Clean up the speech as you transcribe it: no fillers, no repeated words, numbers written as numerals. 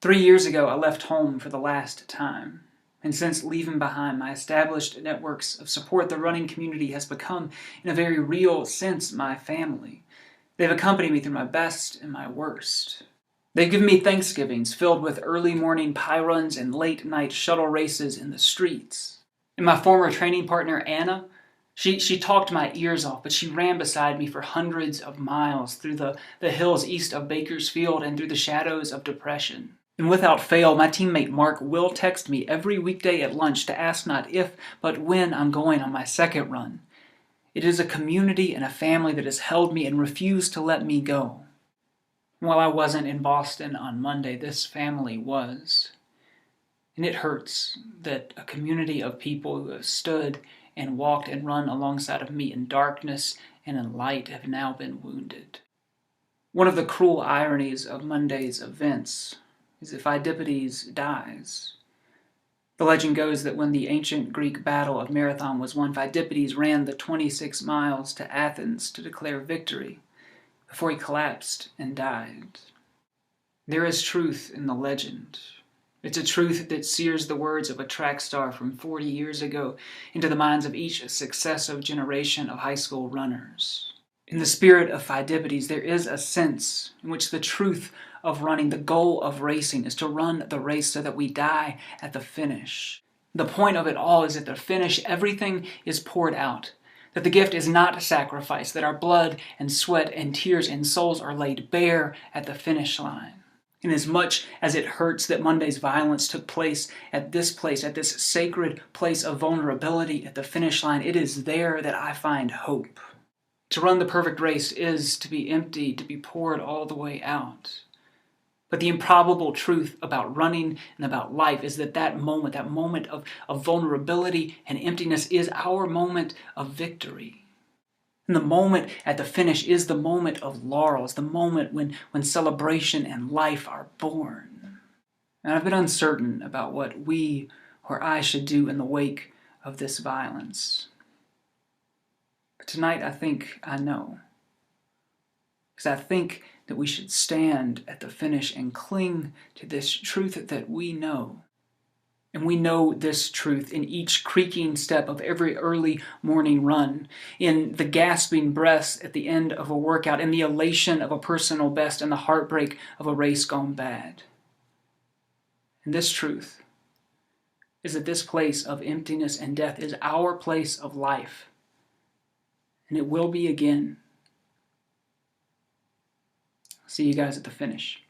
3 years ago, I left home for the last time. And since leaving behind my established networks of support, the running community has become, in a very real sense, my family. They've accompanied me through my best and my worst. They've given me Thanksgivings filled with early morning pie runs and late night shuttle races in the streets. And my former training partner, Anna, she talked my ears off, but she ran beside me for hundreds of miles through the hills east of Bakersfield and through the shadows of depression. And without fail, my teammate Mark will text me every weekday at lunch to ask not if, but when I'm going on my second run. It is a community and a family that has held me and refused to let me go. While I wasn't in Boston on Monday, this family was. And it hurts that a community of people who have stood and walked and run alongside of me in darkness and in light have now been wounded. One of the cruel ironies of Monday's events is if Pheidippides dies. The legend goes that when the ancient Greek battle of Marathon was won, Pheidippides ran the 26 miles to Athens to declare victory before he collapsed and died. There is truth in the legend. It's a truth that sears the words of a track star from 40 years ago into the minds of each successive generation of high school runners. In the spirit of Pheidippides, there is a sense in which the truth of running, the goal of racing, is to run the race so that we die at the finish. The point of it all is at the finish, everything is poured out, that the gift is not sacrificed, that our blood and sweat and tears and souls are laid bare at the finish line. And as much as it hurts that Monday's violence took place, at this sacred place of vulnerability at the finish line, it is there that I find hope. To run the perfect race is to be empty, to be poured all the way out. But the improbable truth about running and about life is that moment of vulnerability and emptiness is our moment of victory. And the moment at the finish is the moment of laurels, the moment when celebration and life are born. And I've been uncertain about what we or I should do in the wake of this violence. But tonight I think I know. Because I think that we should stand at the finish and cling to this truth that we know. And we know this truth in each creaking step of every early morning run, in the gasping breaths at the end of a workout, in the elation of a personal best, and the heartbreak of a race gone bad. And this truth is that this place of emptiness and death is our place of life. And it will be again. See you guys at the finish.